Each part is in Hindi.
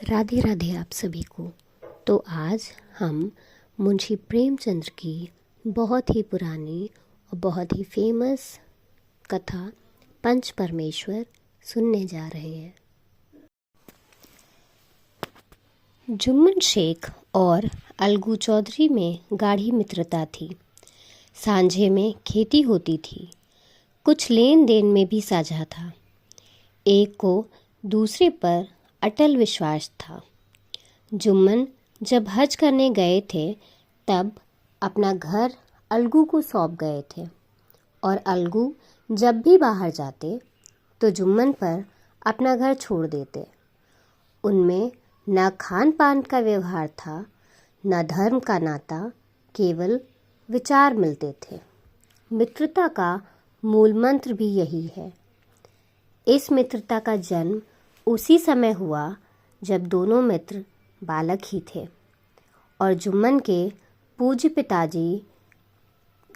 राधे राधे आप सभी को। तो आज हम मुंशी प्रेमचंद्र की बहुत ही पुरानी और बहुत ही फेमस कथा पंच परमेश्वर सुनने जा रहे हैं। जुम्मन शेख और अलगू चौधरी में गाढ़ी मित्रता थी। सांझे में खेती होती थी, कुछ लेन देन में भी साझा था। एक को दूसरे पर अटल विश्वास था। जुम्मन जब हज करने गए थे तब अपना घर अलगू को सौंप गए थे और अलगू जब भी बाहर जाते तो जुम्मन पर अपना घर छोड़ देते। उनमें न खान पान का व्यवहार था, न धर्म का नाता, केवल विचार मिलते थे। मित्रता का मूल मंत्र भी यही है। इस मित्रता का जन्म उसी समय हुआ जब दोनों मित्र बालक ही थे और जुम्मन के पूज्य पिताजी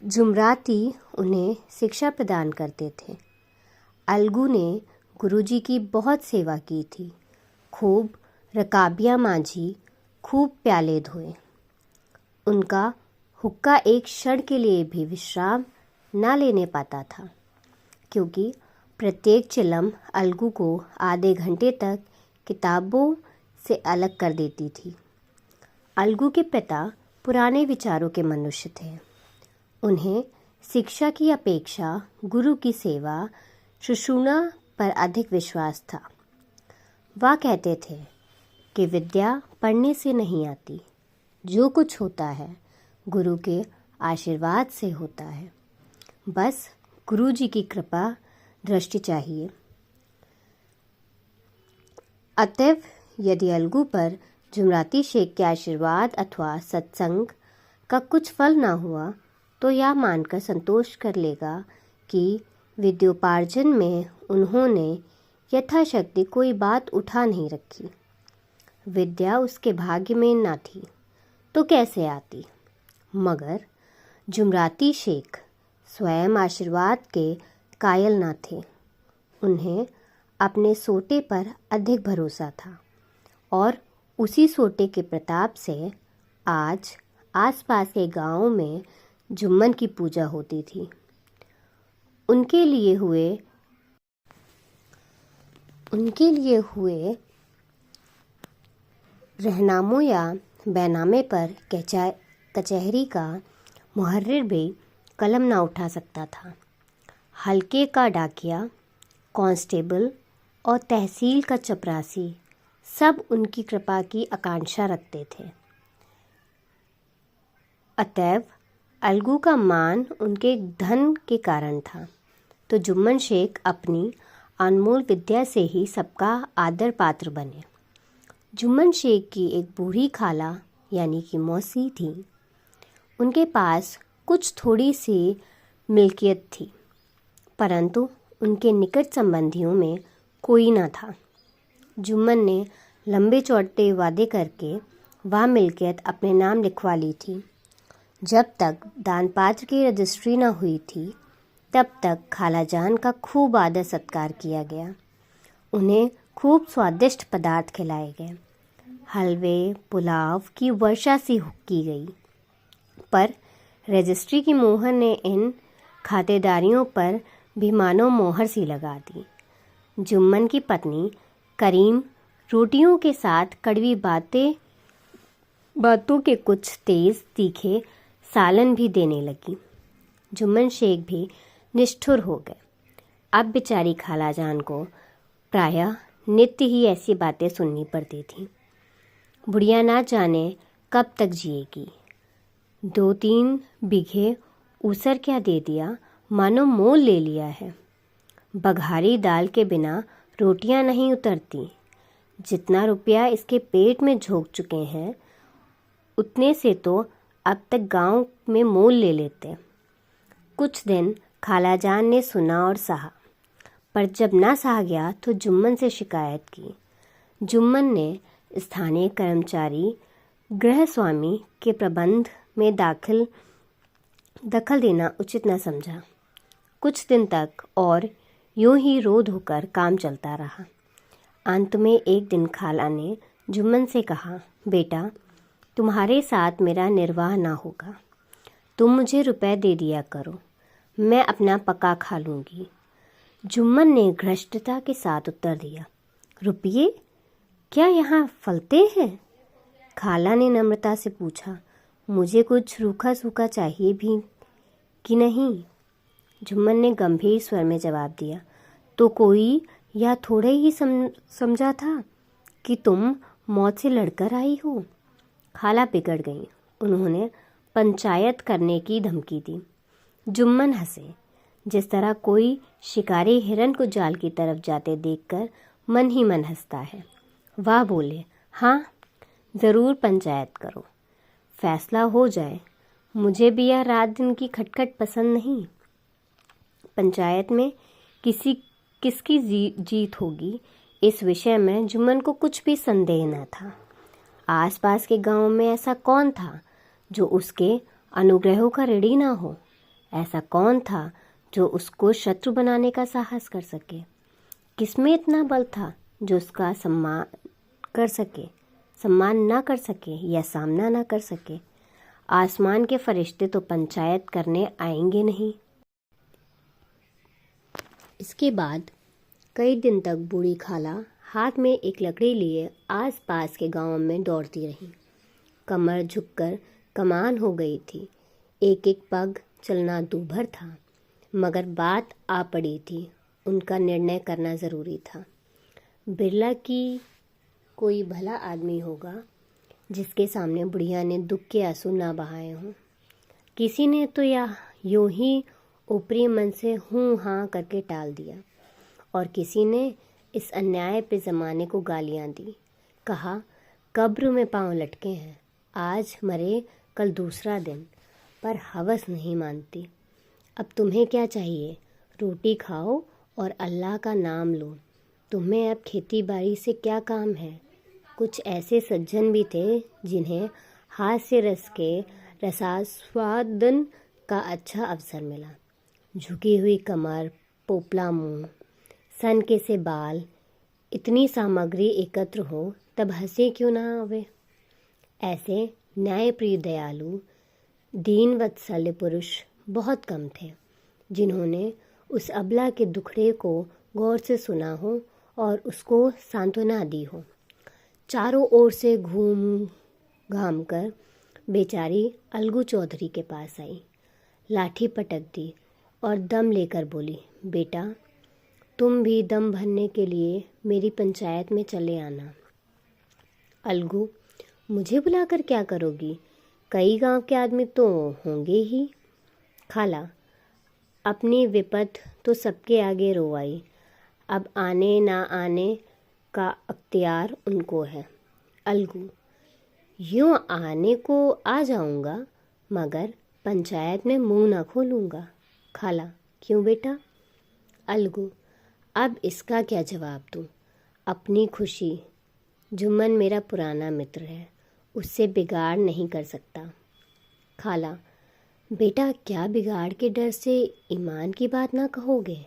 जुमराती उन्हें शिक्षा प्रदान करते थे। अलगू ने गुरुजी की बहुत सेवा की थी, खूब रकाबियाँ मांझी, खूब प्याले धोए। उनका हुक्का एक क्षण के लिए भी विश्राम न लेने पाता था, क्योंकि प्रत्येक चिलम अलगू को आधे घंटे तक किताबों से अलग कर देती थी। अलगू के पिता पुराने विचारों के मनुष्य थे। उन्हें शिक्षा की अपेक्षा गुरु की सेवा शुश्रूषा पर अधिक विश्वास था। वह कहते थे कि विद्या पढ़ने से नहीं आती, जो कुछ होता है गुरु के आशीर्वाद से होता है। बस गुरु जी की कृपा दृष्टि चाहिए। अतएव यदि अलगू पर जुमराती शेख के आशीर्वाद अथवा सत्संग का कुछ फल न हुआ तो यह मानकर संतोष कर लेगा कि विद्योपार्जन में उन्होंने यथाशक्ति कोई बात उठा नहीं रखी। विद्या उसके भाग्य में न थी तो कैसे आती। मगर जुमराती शेख स्वयं आशीर्वाद के कायल न थे। उन्हें अपने सोटे पर अधिक भरोसा था और उसी सोटे के प्रताप से आज आसपास के गांवों में जुम्मन की पूजा होती थी। उनके लिए हुए रहनामों या बैनामे पर कचहरी का मुहर्रिर भी कलम ना उठा सकता था। हल्के का डाकिया, कांस्टेबल और तहसील का चपरासी सब उनकी कृपा की आकांक्षा रखते थे। अतएव अलगू का मान उनके धन के कारण था, तो जुम्मन शेख अपनी अनमोल विद्या से ही सबका आदर पात्र बने। जुम्मन शेख की एक बूढ़ी खाला यानी कि मौसी थी। उनके पास कुछ थोड़ी सी मिल्कियत थी, परंतु उनके निकट संबंधियों में कोई न था। जुम्मन ने लंबे चौड़े वादे करके वह मिल्कियत अपने नाम लिखवा ली थी। जब तक दानपात्र की रजिस्ट्री न हुई थी तब तक खालाजान का खूब आदर सत्कार किया गया। उन्हें खूब स्वादिष्ट पदार्थ खिलाए गए। हलवे पुलाव की वर्षा सी की गई। पर रजिस्ट्री की मोहर ने इन खातेदारियों पर भी मानो मोहर सी लगा दी। जुम्मन की पत्नी करीम रोटियों के साथ कड़वी बातों के कुछ तेज तीखे सालन भी देने लगी। जुम्मन शेख भी निष्ठुर हो गए। अब बेचारी खालाजान को प्रायः नित्य ही ऐसी बातें सुननी पड़ती थीं। बुढ़िया ना जाने कब तक जिएगी। 2-3 बीघे ऊसर क्या दे दिया, मानो मोल ले लिया है। बघारी दाल के बिना रोटियां नहीं उतरती। जितना रुपया इसके पेट में झोंक चुके हैं उतने से तो अब तक गांव में मोल ले लेते। कुछ दिन खालाजान ने सुना और सहा, पर जब ना सहा गया तो जुम्मन से शिकायत की। जुम्मन ने स्थानीय कर्मचारी गृहस्वामी के प्रबंध में दखल देना उचित न समझा। कुछ दिन तक और यूं ही रोध होकर काम चलता रहा। अंत में एक दिन खाला ने जुम्मन से कहा, बेटा तुम्हारे साथ मेरा निर्वाह ना होगा, तुम मुझे रुपए दे दिया करो, मैं अपना पका खा लूँगी। जुम्मन ने घृष्टता के साथ उत्तर दिया, रुपये क्या यहाँ फलते हैं? खाला ने नम्रता से पूछा, मुझे कुछ रूखा सूखा चाहिए भी कि नहीं? जुम्मन ने गंभीर स्वर में जवाब दिया, तो कोई या थोड़े ही समझा था कि तुम मौत से लड़कर आई हो। खाला बिगड़ गई, उन्होंने पंचायत करने की धमकी दी। जुम्मन हंसे, जिस तरह कोई शिकारी हिरन को जाल की तरफ जाते देखकर मन ही मन हंसता है। वह बोले, हाँ ज़रूर पंचायत करो, फैसला हो जाए, मुझे भी यह रात दिन की खटखट पसंद नहीं। पंचायत में किसकी जीत होगी, इस विषय में जुम्मन को कुछ भी संदेह न था। आसपास के गांव में ऐसा कौन था जो उसके अनुग्रहों का ऋणी ना हो? ऐसा कौन था जो उसको शत्रु बनाने का साहस कर सके? किसमें इतना बल था जो उसका सम्मान ना कर सके या सामना ना कर सके? आसमान के फरिश्ते तो पंचायत करने आएंगे नहीं। इसके बाद कई दिन तक बूढ़ी खाला हाथ में एक लकड़ी लिए आसपास के गांवों में दौड़ती रही। कमर झुककर कमान हो गई थी, एक एक पग चलना दूभर था, मगर बात आ पड़ी थी, उनका निर्णय करना ज़रूरी था। बिरला की कोई भला आदमी होगा जिसके सामने बुढ़िया ने दुख के आंसू ना बहाए हों। किसी ने तो यूं ही ऊपरी मन से हूँ हाँ करके टाल दिया, और किसी ने इस अन्याय पे ज़माने को गालियाँ दी। कहा, कब्र में पाँव लटके हैं, आज मरे कल दूसरा दिन, पर हवस नहीं मानती। अब तुम्हें क्या चाहिए? रोटी खाओ और अल्लाह का नाम लो। तुम्हें अब खेती बाड़ी से क्या काम है? कुछ ऐसे सज्जन भी थे जिन्हें हास्य रस के रसास्वादन का अच्छा अवसर मिला। झुकी हुई कमर, पोपला मुंह, सनके से बाल, इतनी सामग्री एकत्र हो तब हंसी क्यों ना आवे? ऐसे न्यायप्रिय दयालु दीन वत्सल्य पुरुष बहुत कम थे जिन्होंने उस अबला के दुखड़े को गौर से सुना हो और उसको सांत्वना दी हो। चारों ओर से घूम घाम कर बेचारी अलगू चौधरी के पास आई, लाठी पटक दी और दम लेकर बोली, बेटा तुम भी दम भरने के लिए मेरी पंचायत में चले आना। अलगू, मुझे बुलाकर क्या करोगी? कई गांव के आदमी तो होंगे ही। खाला, अपनी विपत तो सबके आगे रोवाई, अब आने ना आने का अख्तियार उनको है। अलगू, यूँ आने को आ जाऊंगा मगर पंचायत में मुंह ना खोलूँगा। खाला, क्यों बेटा? अलगू, अब इसका क्या जवाब दूँ? अपनी खुशी, जुम्मन मेरा पुराना मित्र है, उससे बिगाड़ नहीं कर सकता। खाला, बेटा क्या बिगाड़ के डर से ईमान की बात ना कहोगे?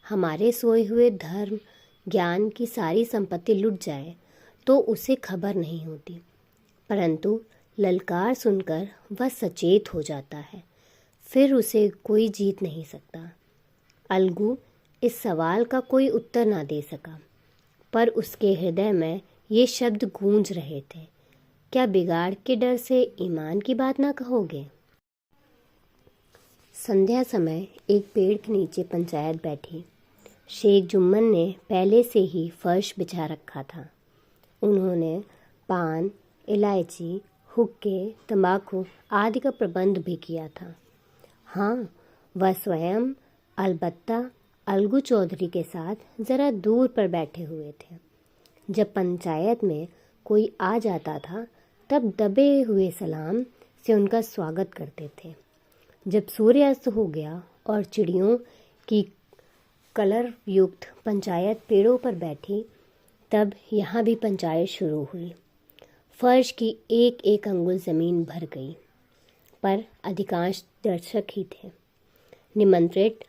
हमारे सोए हुए धर्म ज्ञान की सारी संपत्ति लुट जाए तो उसे खबर नहीं होती, परंतु ललकार सुनकर वह सचेत हो जाता है, फिर उसे कोई जीत नहीं सकता। अलगू इस सवाल का कोई उत्तर ना दे सका, पर उसके हृदय में ये शब्द गूंज रहे थे, क्या बिगाड़ के डर से ईमान की बात ना कहोगे? संध्या समय एक पेड़ के नीचे पंचायत बैठी। शेख जुम्मन ने पहले से ही फर्श बिछा रखा था। उन्होंने पान, इलायची, हुक्के, तंबाकू आदि का प्रबंध भी किया था। हाँ, वह स्वयं अलबत्ता अलगू चौधरी के साथ ज़रा दूर पर बैठे हुए थे। जब पंचायत में कोई आ जाता था तब दबे हुए सलाम से उनका स्वागत करते थे। जब सूर्यास्त हो गया और चिड़ियों की कलर युक्त पंचायत पेड़ों पर बैठी, तब यहाँ भी पंचायत शुरू हुई। फर्श की एक एक अंगुल ज़मीन भर गई, पर अधिकांश दर्शक ही थे। निमंत्रित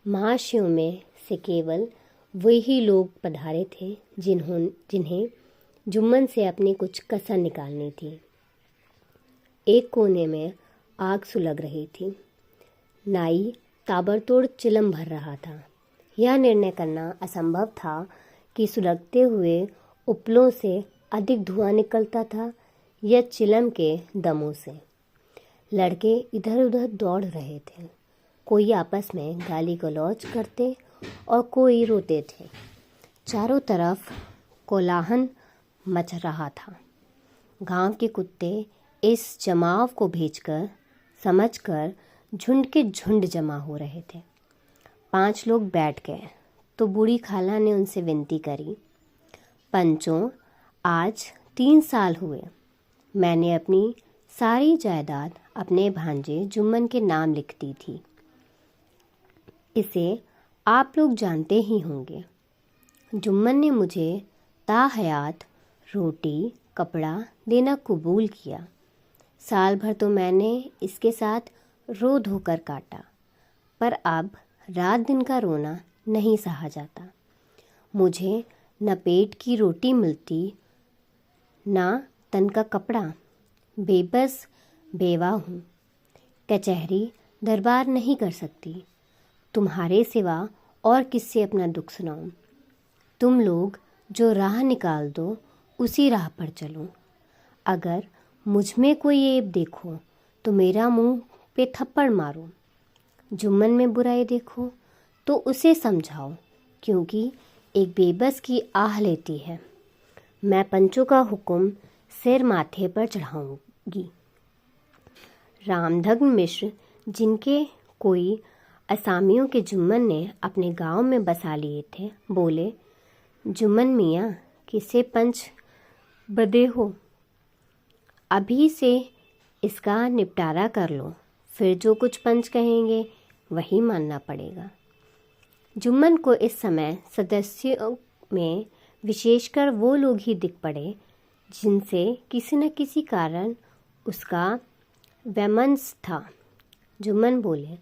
महाशयों में से केवल वही लोग पधारे थे जिन्हें जुम्मन से अपनी कुछ कसर निकालनी थी। एक कोने में आग सुलग रही थी। नाई ताबड़तोड़ चिलम भर रहा था। यह निर्णय करना असंभव था कि सुलगते हुए उपलों से अधिक धुआं निकलता था या चिलम के दमों से। लड़के इधर उधर दौड़ रहे थे। कोई आपस में गाली गलौज करते और कोई रोते थे। चारों तरफ कोलाहल मच रहा था। गांव के कुत्ते इस जमाव को भेजकर समझकर झुंड के झुंड जमा हो रहे थे। 5 लोग बैठ गए तो बूढ़ी खाला ने उनसे विनती करी, पंचों, आज 3 साल हुए मैंने अपनी सारी जायदाद अपने भांजे जुम्मन के नाम लिख दी थी। इसे आप लोग जानते ही होंगे। जुम्मन ने मुझे ताहयात रोटी कपड़ा देना कबूल किया। साल भर तो मैंने इसके साथ रो धोकर काटा, पर अब रात दिन का रोना नहीं सहा जाता। मुझे न पेट की रोटी मिलती न तन का कपड़ा। बेबस बेवा हूँ। कचहरी दरबार नहीं कर सकती। तुम्हारे सिवा और किससे अपना दुख सुनाऊं? तुम लोग जो राह निकाल दो उसी राह पर चलो। अगर मुझ में कोई ऐब देखो तो मेरा मुंह पे थप्पड़ मारो। जुम्मन में बुराई देखो तो उसे समझाओ, क्योंकि एक बेबस की आह लेती है। मैं पंचों का हुक्म सिर माथे पर चढ़ाऊंगी। रामधन मिश्र, जिनके कोई असामियों के जुम्मन ने अपने गांव में बसा लिए थे, बोले, जुम्मन मियाँ, किसे पंच बदे हो? अभी से इसका निपटारा कर लो, फिर जो कुछ पंच कहेंगे वही मानना पड़ेगा। जुम्मन को इस समय सदस्यों में विशेषकर वो लोग ही दिख पड़े जिनसे किसी न किसी कारण उसका वैमनस्य था। जुम्मन बोले,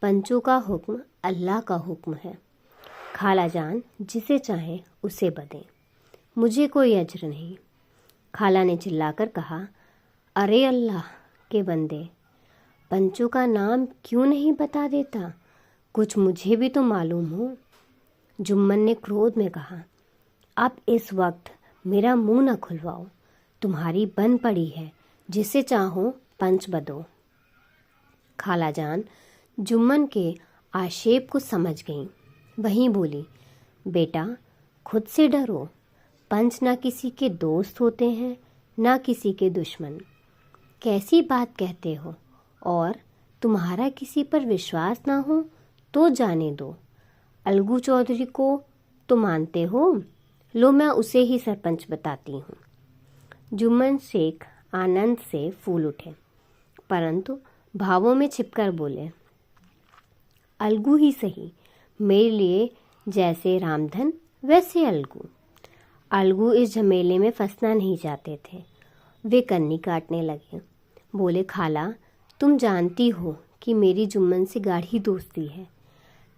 पंचों का हुक्म अल्लाह का हुक्म है। खाला जान जिसे चाहे उसे बदें, मुझे कोई अज्र नहीं। खाला ने चिल्लाकर कहा, अरे अल्लाह के बंदे, पंचों का नाम क्यों नहीं बता देता? कुछ मुझे भी तो मालूम हो। जुम्मन ने क्रोध में कहा, अब इस वक्त मेरा मुंह न खुलवाओ। तुम्हारी बन पड़ी है, जिसे चाहो पंच बदो। खाला जान जुम्मन के आक्षेप को समझ गईं। वहीं बोली, बेटा, खुद से डरो। पंच ना किसी के दोस्त होते हैं ना किसी के दुश्मन। कैसी बात कहते हो? और तुम्हारा किसी पर विश्वास ना हो तो जाने दो। अलगू चौधरी को तो मानते हो? लो, मैं उसे ही सरपंच बताती हूँ। जुम्मन शेख आनंद से फूल उठे, परंतु भावों में छिपकर बोले, अलगू ही सही, मेरे लिए जैसे रामधन वैसे अलगू। अलगू इस झमेले में फंसना नहीं चाहते थे। वे कन्नी काटने लगे। बोले, खाला, तुम जानती हो कि मेरी जुम्मन से गाढ़ी दोस्ती है।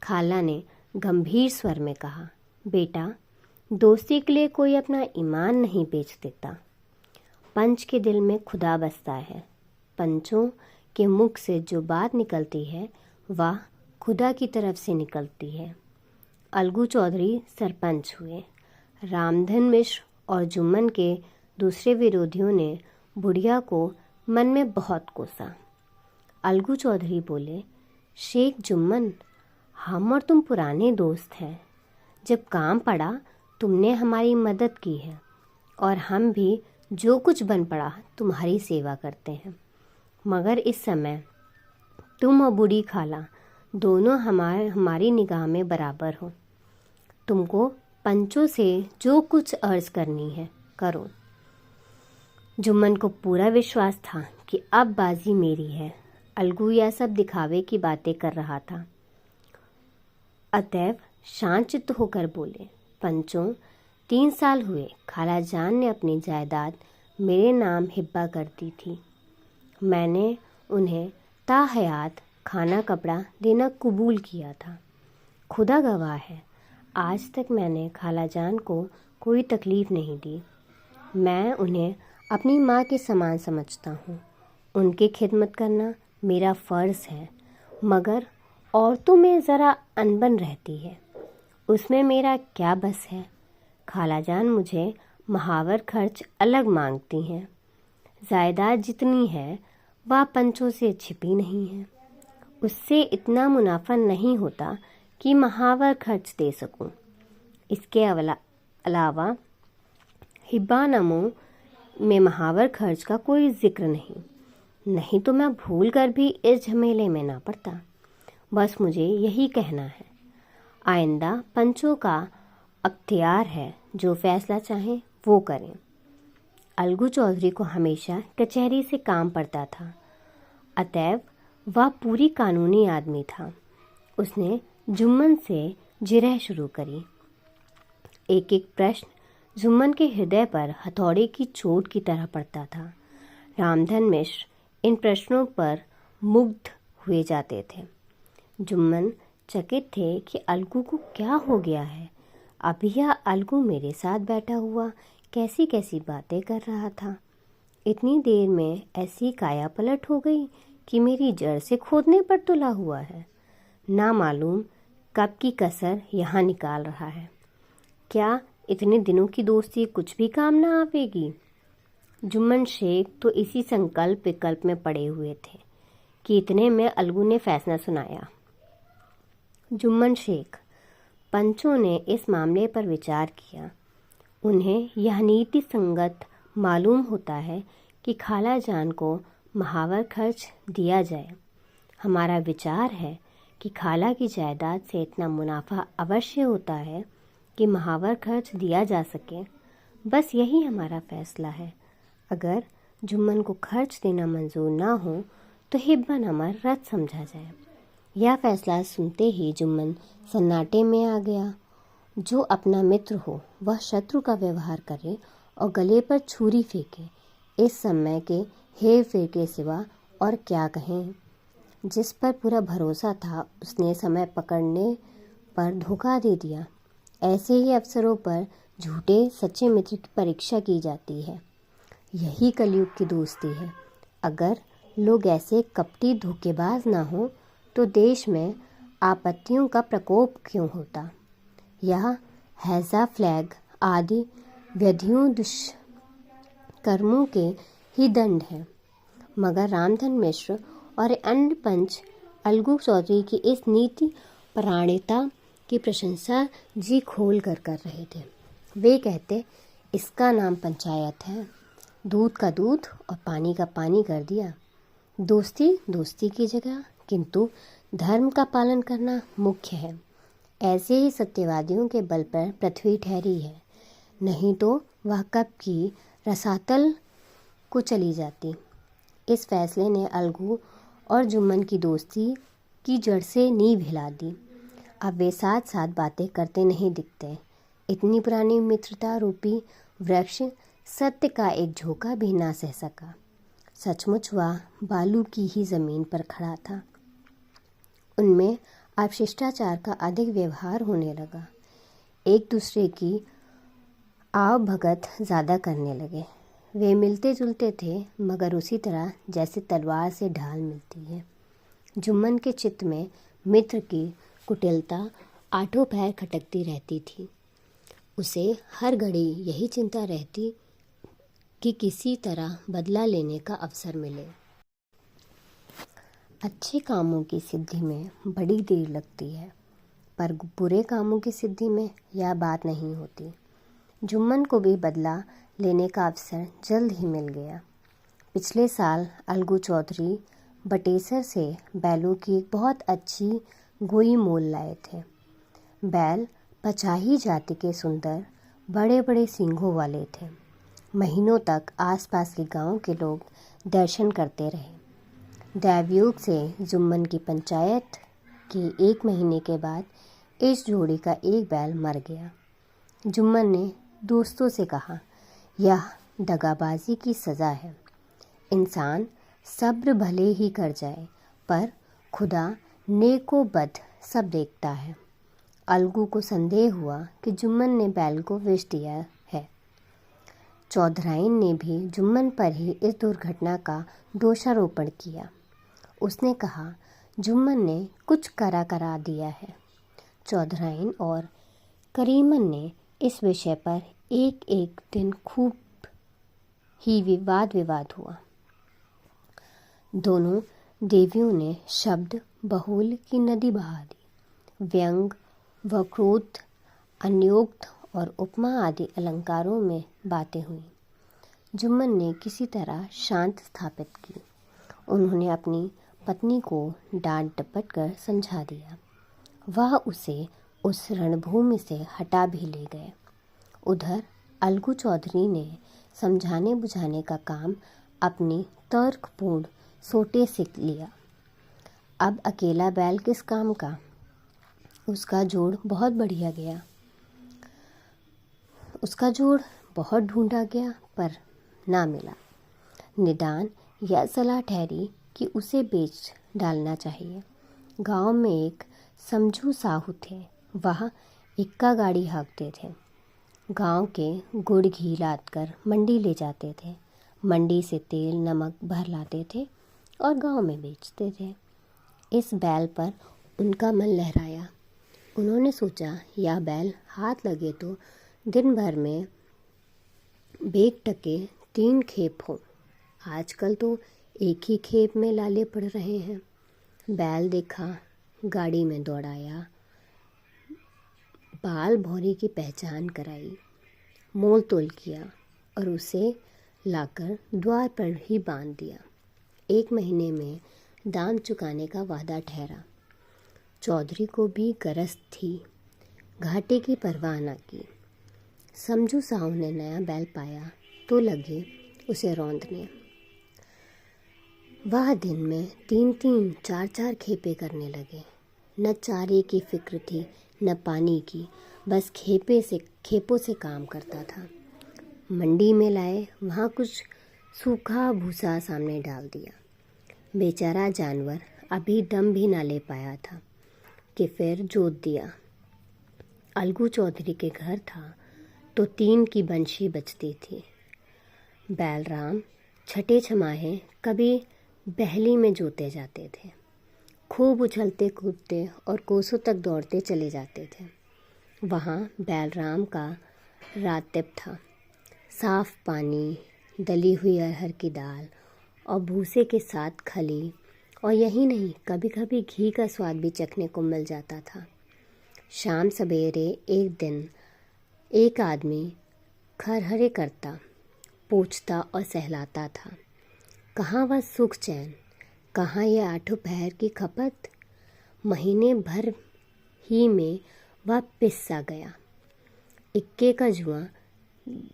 खाला ने गंभीर स्वर में कहा, बेटा, दोस्ती के लिए कोई अपना ईमान नहीं बेच देता। पंच के दिल में खुदा बसता है। पंचों के मुख से जो बात निकलती है वह खुदा की तरफ से निकलती है। अलगू चौधरी सरपंच हुए। रामधन मिश्र और जुम्मन के दूसरे विरोधियों ने बुढ़िया को मन में बहुत कोसा। अलगू चौधरी बोले, शेख जुम्मन, हम और तुम पुराने दोस्त हैं। जब काम पड़ा तुमने हमारी मदद की है और हम भी जो कुछ बन पड़ा तुम्हारी सेवा करते हैं। मगर इस समय तुम और बूढ़ी खाला दोनों हमारी निगाह में बराबर हो। तुमको पंचों से जो कुछ अर्ज करनी है करो। जुम्मन को पूरा विश्वास था कि अब बाजी मेरी है। अलगू यह सब दिखावे की बातें कर रहा था। अतएव शांत चित्त होकर बोले, पंचों, 3 साल हुए खाला जान ने अपनी जायदाद मेरे नाम हिब्बा कर दी थी। मैंने उन्हें ताहयात खाना कपड़ा देना कबूल किया था। खुदा गवाह है, आज तक मैंने खाला जान को कोई तकलीफ़ नहीं दी। मैं उन्हें अपनी माँ के समान समझता हूँ। उनकी खिदमत करना मेरा फ़र्ज़ है, मगर औरतों में ज़रा अनबन रहती है, उसमें मेरा क्या बस है। खालाजान मुझे महावर खर्च अलग मांगती हैं। जायदाद जितनी है वह पंचों से छिपी नहीं है। उससे इतना मुनाफा नहीं होता कि महावर खर्च दे सकूं। इसके अलावा हिब्बानामों में महावर खर्च का कोई जिक्र नहीं तो मैं भूल कर भी इस झमेले में ना पड़ता। बस मुझे यही कहना है, आइंदा पंचों का अख्तियार है, जो फैसला चाहें वो करें। अलगू चौधरी को हमेशा कचहरी से काम पड़ता था, अतएव वह पूरी कानूनी आदमी था। उसने जुम्मन से जिरह शुरू करी। एक एक प्रश्न जुम्मन के हृदय पर हथौड़े की चोट की तरह पड़ता था। रामधन मिश्र इन प्रश्नों पर मुग्ध हुए जाते थे। जुम्मन चकित थे कि अलगू को क्या हो गया है। अभी यह अलगू मेरे साथ बैठा हुआ कैसी कैसी बातें कर रहा था, इतनी देर में ऐसी काया पलट हो गई कि मेरी जड़ से खोदने पर तुला हुआ है। ना मालूम कब की कसर यहाँ निकाल रहा है। क्या इतने दिनों की दोस्ती कुछ भी काम ना आवेगी? जुम्मन शेख तो इसी संकल्प विकल्प में पड़े हुए थे कि इतने में अलगू ने फैसला सुनाया। जुम्मन शेख, पंचों ने इस मामले पर विचार किया। उन्हें यह नीति संगत मालूम होता है कि खालाजान को महावर खर्च दिया जाए। हमारा विचार है कि खाला की जायदाद से इतना मुनाफा अवश्य होता है कि महावर खर्च दिया जा सके। बस यही हमारा फैसला है। अगर जुम्मन को खर्च देना मंजूर ना हो तो हिब्बानामा रद्द समझा जाए। यह फैसला सुनते ही जुम्मन सन्नाटे में आ गया। जो अपना मित्र हो वह शत्रु का व्यवहार करे और गले पर छुरी फेंके, इस समय के हेर फेर के सिवा और क्या कहें। जिस पर पूरा भरोसा था उसने समय पकड़ने पर धोखा दे दिया। ऐसे ही अवसरों पर झूठे सच्चे मित्र की परीक्षा की जाती है। यही कलयुग की दोस्ती है। अगर लोग ऐसे कपटी धोखेबाज ना हो तो देश में आपत्तियों का प्रकोप क्यों होता। यह हैजा फ्लैग आदि व्यधियों दुष्कर्मों के ही दंड है। मगर रामधन मिश्र और अन्य पंच अलगू चौधरी की इस नीति परायणता की प्रशंसा जी खोल कर रहे थे। वे कहते, इसका नाम पंचायत है। दूध का दूध और पानी का पानी कर दिया। दोस्ती दोस्ती की जगह, किंतु धर्म का पालन करना मुख्य है। ऐसे ही सत्यवादियों के बल पर पृथ्वी ठहरी है, नहीं तो वह कब की रसातल को चली जाती। इस फैसले ने अलगू और जुम्मन की दोस्ती की जड़ से नींव हिला दी। अब वे साथ साथ बातें करते नहीं दिखते। इतनी पुरानी मित्रता रूपी वृक्ष सत्य का एक झोंका भी ना सह सका। सचमुच वह बालू की ही जमीन पर खड़ा था। उनमें अब शिष्टाचार का अधिक व्यवहार होने लगा। एक दूसरे की आव भगत ज़्यादा करने लगे। वे मिलते जुलते थे, मगर उसी तरह जैसे तलवार से ढाल मिलती है। जुम्मन के चित्त में मित्र की कुटिलता आठों पैर खटकती रहती थी। उसे हर घड़ी यही चिंता रहती कि किसी तरह बदला लेने का अवसर मिले। अच्छे कामों की सिद्धि में बड़ी देर लगती है, पर बुरे कामों की सिद्धि में यह बात नहीं होती। जुम्मन को भी बदला लेने का अवसर जल्द ही मिल गया। पिछले साल अलगू चौधरी बटेसर से बैलों की एक बहुत अच्छी गोई मोल लाए थे। बैल पचाही जाति के सुंदर बड़े बड़े सींगों वाले थे। महीनों तक आसपास के गांव के लोग दर्शन करते रहे। दैवयोग से जुम्मन की पंचायत के 1 महीने के बाद इस जोड़ी का एक बैल मर गया। जुम्मन ने दोस्तों से कहा, यह दगाबाजी की सज़ा है। इंसान सब्र भले ही कर जाए, पर खुदा नेको बद सब देखता है। अलगू को संदेह हुआ कि जुम्मन ने बैल को विष दिया है। चौधराइन ने भी जुम्मन पर ही इस दुर्घटना का दोषारोपण किया। उसने कहा, जुम्मन ने कुछ करा दिया है। चौधराइन और करीमन ने इस विषय पर एक दिन खूब ही विवाद हुआ। दोनों देवियों ने शब्द बहुल की नदी बहा दी। व्यंग व क्रोध, अन्योक्त और उपमा आदि अलंकारों में बातें हुई। जुम्मन ने किसी तरह शांत स्थापित की। उन्होंने अपनी पत्नी को डांट डपट कर समझा दिया। वह उसे उस रणभूमि से हटा भी ले गए। उधर अलगू चौधरी ने समझाने बुझाने का काम अपनी तर्कपूर्ण सोटे से लिया। अब अकेला बैल किस काम का? उसका जोड़ बहुत बढ़िया गया। उसका जोड़ बहुत ढूंढा गया पर ना मिला। निदान यह सलाह ठहरी कि उसे बेच डालना चाहिए। गांव में एक समझू साहू थे। वह इक्का गाड़ी हाँकते थे। गांव के गुड़ घी लाद कर मंडी ले जाते थे। मंडी से तेल नमक भर लाते थे और गांव में बेचते थे। इस बैल पर उनका मन लहराया। उन्होंने सोचा, यह बैल हाथ लगे तो दिन भर में बेग टके 3 खेप हो। आजकल तो एक ही खेप में लाले पड़ रहे हैं। बैल देखा, गाड़ी में दौड़ाया, बाल भौरी की पहचान कराई, मोल तोल किया और उसे लाकर द्वार पर ही बांध दिया। 1 महीने में दाम चुकाने का वादा ठहरा। चौधरी को भी गरज थी, घाटे की परवाह न की। समझू साहू ने नया बैल पाया तो लगे उसे रौंदने। वह दिन में 3-3, 4-4 खेपे करने लगे। न चारे की फिक्र थी न पानी की, बस खेपों से काम करता था। मंडी में लाए, वहाँ कुछ सूखा भूसा सामने डाल दिया। बेचारा जानवर अभी दम भी ना ले पाया था कि फिर जोत दिया। अलगू चौधरी के घर था तो 3 की बंशी बचती थी। बैलराम छठे छमाहे कभी बहली में जोते जाते थे। खूब उछलते कूदते और कोसों तक दौड़ते चले जाते थे। वहाँ बैलराम का रातिब था। साफ पानी, दली हुई अरहर की दाल और भूसे के साथ खली, और यही नहीं, कभी कभी घी का स्वाद भी चखने को मिल जाता था। शाम सवेरे एक दिन एक आदमी खरहरे करता, पोंछता और सहलाता था। कहाँ वह सुख चैन, कहाँ यह 8 पहर की खपत। महीने भर ही में वह पिस सा गया। इक्के का जुआं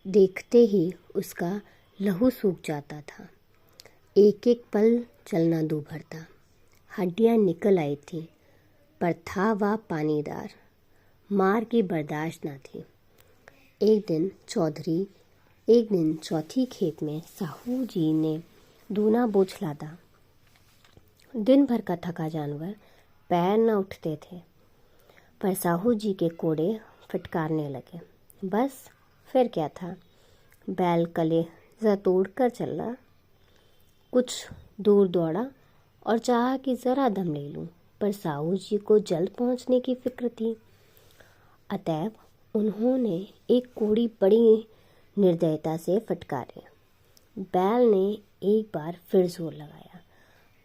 देखते ही उसका लहू सूख जाता था। एक पल चलना दूभर था। हड्डियाँ निकल आई थी, पर था वह पानीदार। मार की बर्दाश्त न थी। एक दिन चौथी खेत में साहू जी ने दूना बोझ लादा। दिन भर का थका जानवर पैर न उठते थे, पर साहू जी के कोड़े फटकारने लगे। बस फिर क्या था, बैल कलेजा तोड़ कर चला। कुछ दूर दौड़ा और चाहा कि ज़रा दम ले लूं, पर साहू जी को जल्द पहुंचने की फिक्र थी। अतएव उन्होंने एक कोड़ी बड़ी निर्दयता से फटकारे। बैल ने एक बार फिर जोर लगाया,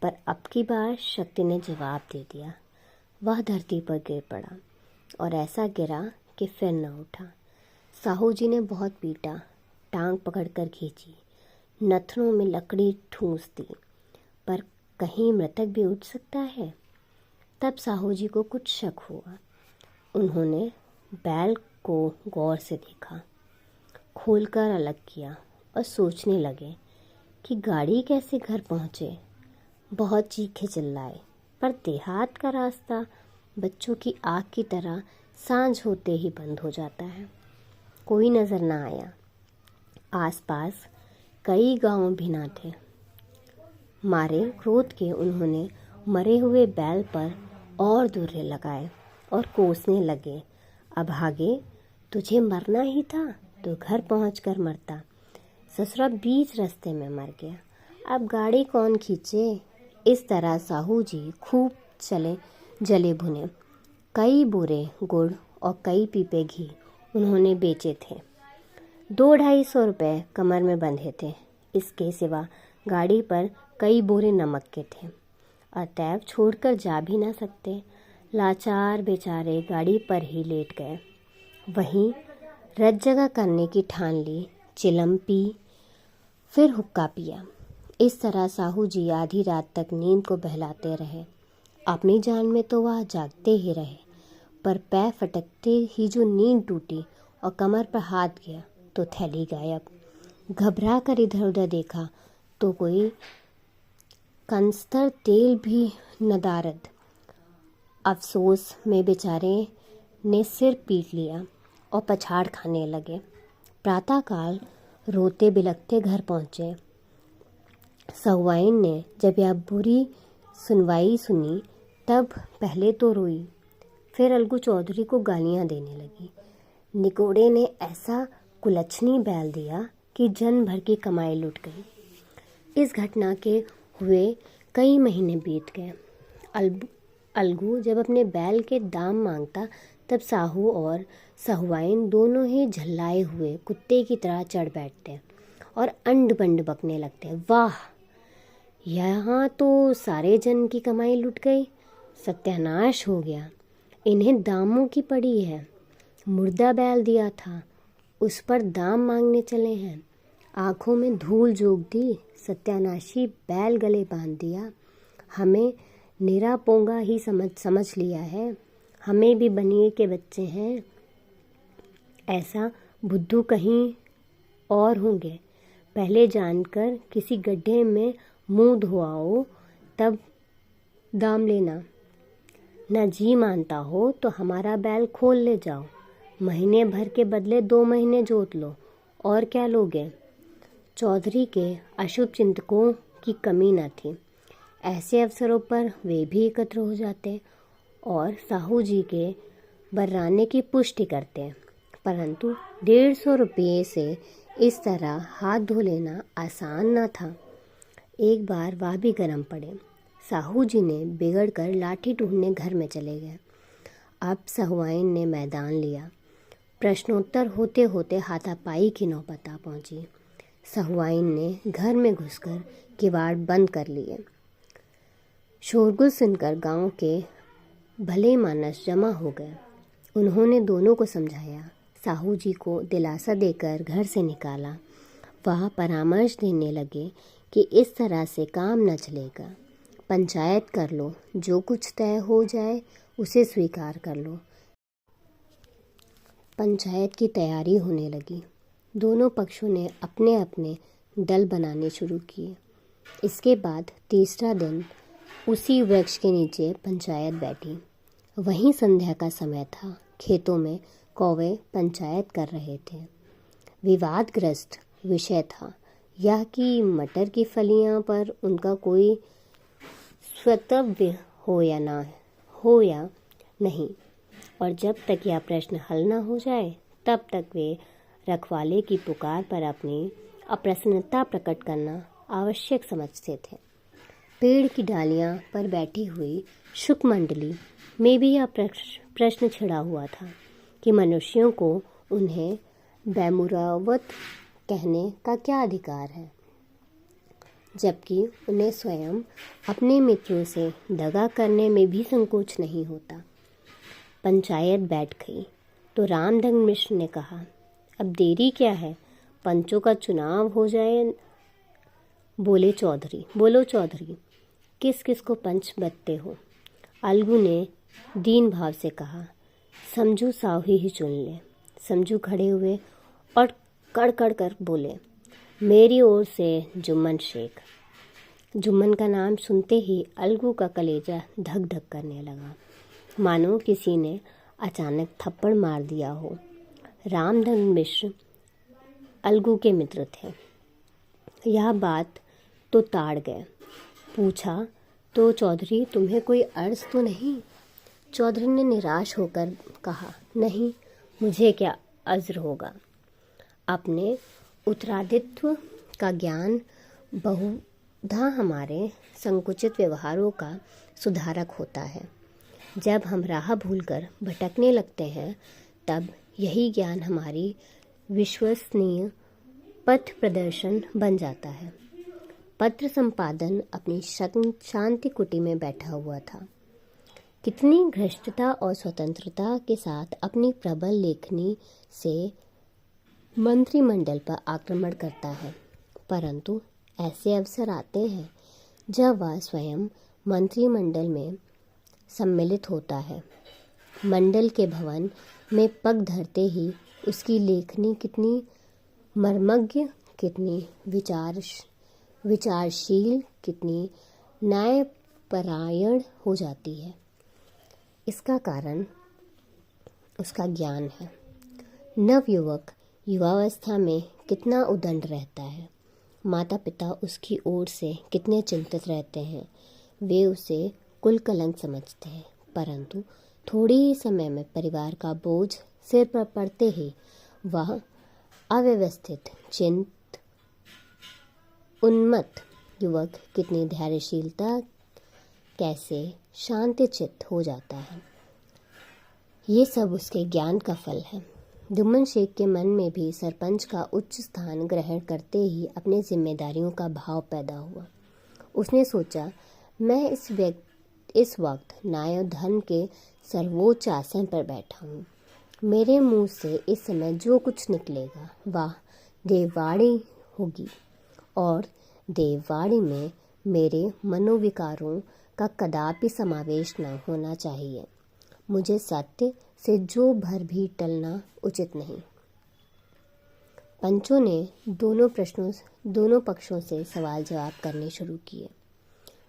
पर अब की बार शक्ति ने जवाब दे दिया। वह धरती पर गिर पड़ा और ऐसा गिरा कि फिर न उठा। साहू जी ने बहुत पीटा, टांग पकड़कर खींची, नथनों में लकड़ी ठूंस दी, पर कहीं मृतक भी उठ सकता है। तब साहू जी को कुछ शक हुआ। उन्होंने बैल को गौर से देखा, खोलकर अलग किया और सोचने लगे कि गाड़ी कैसे घर पहुँचे। बहुत चीखे चिल्लाए, पर देहात का रास्ता बच्चों की आँख की तरह सांझ होते ही बंद हो जाता है। कोई नज़र न आया। आसपास कई गांव भी न थे। मारे क्रोध के उन्होंने मरे हुए बैल पर और दुर्रे लगाए और कोसने लगे, अभागे, तुझे मरना ही था तो घर पहुंचकर मरता। ससुरा बीच रास्ते में मर गया, अब गाड़ी कौन खींचे। इस तरह साहू जी खूब चले जले भुने। कई बोरे गुड़ और कई पीपे घी उन्होंने बेचे थे। 200-250 रुपये कमर में बंधे थे। इसके सिवा गाड़ी पर कई बोरे नमक के थे। अतएव छोड़कर जा भी ना सकते। लाचार बेचारे गाड़ी पर ही लेट गए। वहीं रत जगह करने की ठान ली। चिलम पी, फिर हुक्का पिया। इस तरह साहू जी आधी रात तक नींद को बहलाते रहे। अपनी जान में तो वह जागते ही रहे, पर पैर फटकते ही जो नींद टूटी और कमर पर हाथ गया तो थैली गायब। घबरा कर इधर उधर देखा तो कोई कंस्तर तेल भी नदारद। अफसोस में बेचारे ने सिर पीट लिया और पछाड़ खाने लगे। प्रातःकाल रोते बिलखते घर पहुँचे। सहुआइन ने जब यह बुरी सुनवाई सुनी तब पहले तो रोई, फिर अलगू चौधरी को गालियाँ देने लगी। निकोड़े ने ऐसा कुलच्छनी बैल दिया कि जन भर की कमाई लुट गई। इस घटना के हुए कई महीने बीत गए। अलगू जब अपने बैल के दाम मांगता तब साहू और सहुआइन दोनों ही झल्लाए हुए कुत्ते की तरह चढ़ बैठते और अंड बंड बकने लगते। वाह, यहाँ तो सारे जन की कमाई लुट गई, सत्यानाश हो गया। इन्हें दामों की पड़ी है। मुर्दा बैल दिया था, उस पर दाम मांगने चले हैं। आँखों में धूल जोग दी, सत्यानाशी बैल गले बांध दिया। हमें निरा पोंगा ही समझ लिया है। हमें भी बनिए के बच्चे हैं। ऐसा बुद्धू कहीं और होंगे। पहले जानकर किसी गड्ढे में मुंह धोआओ, तब दाम लेना। न जी मानता हो तो हमारा बैल खोल ले जाओ। महीने भर के बदले 2 महीने जोत लो, और क्या लोगे। चौधरी के अशुभ चिंतकों की कमी न थी। ऐसे अवसरों पर वे भी एकत्र हो जाते और साहू जी के बर्राने की पुष्टि करते। परंतु 150 रुपये से इस तरह हाथ धो लेना आसान न था। एक बार वह भी गर्म पड़े। साहू जी ने बिगड़ कर लाठी ढूंढने घर में चले गए। अब सहुआइन ने मैदान लिया। प्रश्नोत्तर होते होते हाथापाई की नौबत आ पहुंची। सहुआइन ने घर में घुसकर किवाड़ बंद कर लिए। शोरगुल सुनकर गांव के भले मानस जमा हो गए। उन्होंने दोनों को समझाया, साहू जी को दिलासा देकर घर से निकाला। वह परामर्श देने लगे कि इस तरह से काम न चलेगा। पंचायत कर लो, जो कुछ तय हो जाए उसे स्वीकार कर लो। पंचायत की तैयारी होने लगी। दोनों पक्षों ने अपने अपने दल बनाने शुरू किए। इसके बाद तीसरा दिन उसी वृक्ष के नीचे पंचायत बैठी। वहीं संध्या का समय था। खेतों में कौवे पंचायत कर रहे थे। विवादग्रस्त विषय था यह कि मटर की फलियां पर उनका कोई स्वतव्य हो या नहीं, और जब तक यह प्रश्न हल न हो जाए तब तक वे रखवाले की पुकार पर अपनी अप्रसन्नता प्रकट करना आवश्यक समझते थे। पेड़ की डालियां पर बैठी हुई शुक मंडली में भी यह प्रश्न छिड़ा हुआ था कि मनुष्यों को उन्हें बैमुरावत कहने का क्या अधिकार है, जबकि उन्हें स्वयं अपने मित्रों से दगा करने में भी संकोच नहीं होता। पंचायत बैठ गई तो रामधन मिश्र ने कहा, अब देरी क्या है, पंचों का चुनाव हो जाए। बोलो चौधरी, किस किस को पंच बतते हो। अलगू ने दीन भाव से कहा, समझू साहू ही चुन ले। समझू खड़े हुए और कड़ कर बोले, मेरी ओर से जुम्मन शेख। जुम्मन का नाम सुनते ही अलगू का कलेजा धक धक करने लगा, मानो किसी ने अचानक थप्पड़ मार दिया हो। रामधन मिश्र अलगू के मित्र थे। यह बात तो ताड़ गए। पूछा, तो चौधरी तुम्हें कोई अर्ज तो नहीं। चौधरी ने निराश होकर कहा, नहीं, मुझे क्या अज़्र होगा। अपने उत्तरादित्व का ज्ञान बहुधा हमारे संकुचित व्यवहारों का सुधारक होता है। जब हम राह भूलकर भटकने लगते हैं तब यही ज्ञान हमारी विश्वसनीय पथ प्रदर्शन बन जाता है। पत्र संपादन अपनी शांति कुटी में बैठा हुआ था। कितनी घृष्टता और स्वतंत्रता के साथ अपनी प्रबल लेखनी से मंत्रिमंडल पर आक्रमण करता है, परंतु ऐसे अवसर आते हैं जब वह स्वयं मंत्रिमंडल में सम्मिलित होता है। मंडल के भवन में पग धरते ही उसकी लेखनी कितनी मर्मज्ञ, कितनी विचारशील, कितनी न्यायपरायण हो जाती है। इसका कारण उसका ज्ञान है। नवयुवक युवावस्था में कितना उदंड रहता है। माता पिता उसकी ओर से कितने चिंतित रहते हैं। वे उसे कुल कलंक समझते हैं, परंतु थोड़ी ही समय में परिवार का बोझ सिर पर पड़ते ही वह अव्यवस्थित, चिंत उन्मत्त युवक कितनी धैर्यशीलता, कैसे शांतिचित्त हो जाता है। ये सब उसके ज्ञान का फल है। जुम्मन शेख के मन में भी सरपंच का उच्च स्थान ग्रहण करते ही अपनी जिम्मेदारियों का भाव पैदा हुआ। उसने सोचा, मैं इस वक्त न्याय और धर्म के सर्वोच्च आसन पर बैठा हूँ। मेरे मुंह से इस समय जो कुछ निकलेगा वह देववाणी होगी, और देववाणी में मेरे मनोविकारों का कदापि समावेश न होना चाहिए। मुझे सत्य से जो भर भी टलना उचित नहीं। पंचों ने दोनों पक्षों से सवाल जवाब करने शुरू किए।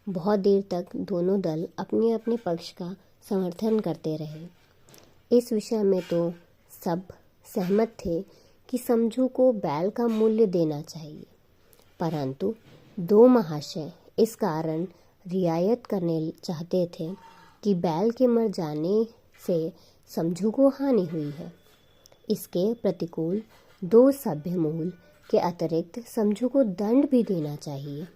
बहुत देर तक दोनों दल अपने अपने पक्ष का समर्थन करते रहे। इस विषय में तो सब सहमत थे कि समझू को बैल का मूल्य देना चाहिए, परंतु दो महाशय इस कारण रियायत करने चाहते थे कि बैल के मर जाने से समझू को हानि हुई है। इसके प्रतिकूल दो सभ्य मूल के अतिरिक्त समझू को दंड भी देना चाहिए,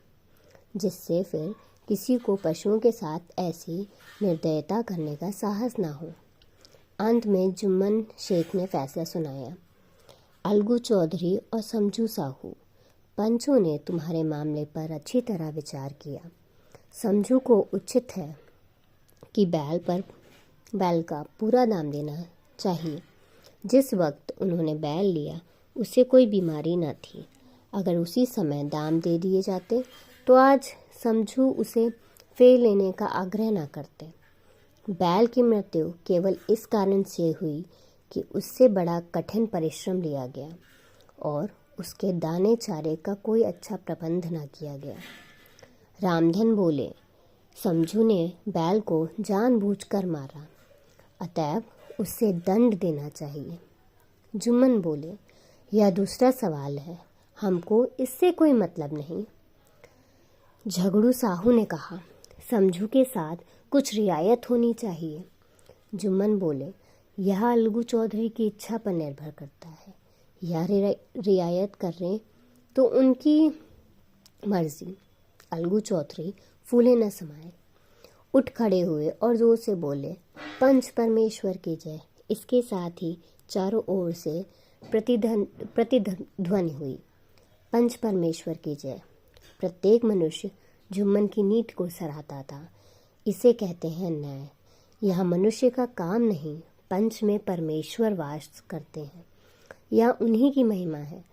जिससे फिर किसी को पशुओं के साथ ऐसी निर्दयता करने का साहस ना हो। अंत में जुम्मन शेख ने फैसला सुनाया, अलगू चौधरी और समझू साहू, पंचों ने तुम्हारे मामले पर अच्छी तरह विचार किया। समझू को उचित है कि बैल का पूरा दाम देना चाहिए। जिस वक्त उन्होंने बैल लिया उसे कोई बीमारी न थी। अगर उसी समय दाम दे दिए जाते तो आज समझू उसे फेर लेने का आग्रह न करते। बैल की मृत्यु केवल इस कारण से हुई कि उससे बड़ा कठिन परिश्रम लिया गया और उसके दाने चारे का कोई अच्छा प्रबंध न किया गया। रामधन बोले, समझू ने बैल को जानबूझकर मारा, अतएव उससे दंड देना चाहिए। जुम्मन बोले, यह दूसरा सवाल है, हमको इससे कोई मतलब नहीं। झगड़ू साहू ने कहा, समझू के साथ कुछ रियायत होनी चाहिए। जुम्मन बोले, यह अलगू चौधरी की इच्छा पर निर्भर करता है। यह रियायत कर रहे तो उनकी मर्जी। अलगू चौधरी फूले न समाये, उठ खड़े हुए और जोर से बोले, पंच परमेश्वर की जय। इसके साथ ही चारों ओर से प्रतिध्वनि हुई, पंच परमेश्वर की जय। प्रत्येक मनुष्य जुम्मन की नीति को सराहता था। इसे कहते हैं न्याय। यह मनुष्य का काम नहीं, पंच में परमेश्वर वास करते हैं। यह उन्हीं की महिमा है।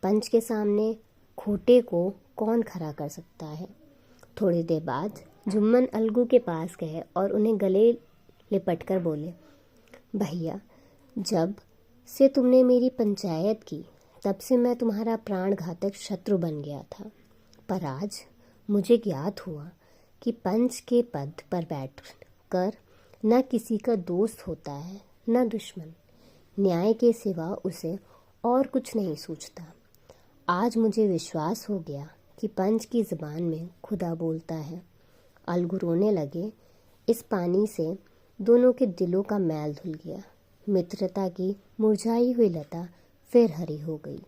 पंच के सामने खोटे को कौन खड़ा कर सकता है। थोड़ी देर बाद जुम्मन अलगू के पास गए और उन्हें गले लिपटकर बोले, भैया, जब से तुमने मेरी पंचायत की तब से मैं तुम्हारा प्राणघातक शत्रु बन गया था, पर आज मुझे ज्ञात हुआ कि पंच के पद पर बैठकर न किसी का दोस्त होता है न दुश्मन। न्याय के सिवा उसे और कुछ नहीं सूझता। आज मुझे विश्वास हो गया कि पंच की ज़बान में खुदा बोलता है। अलगू रोने लगे। इस पानी से दोनों के दिलों का मैल धुल गया। मित्रता की मुरझाई हुई लता फिर हरी हो गई।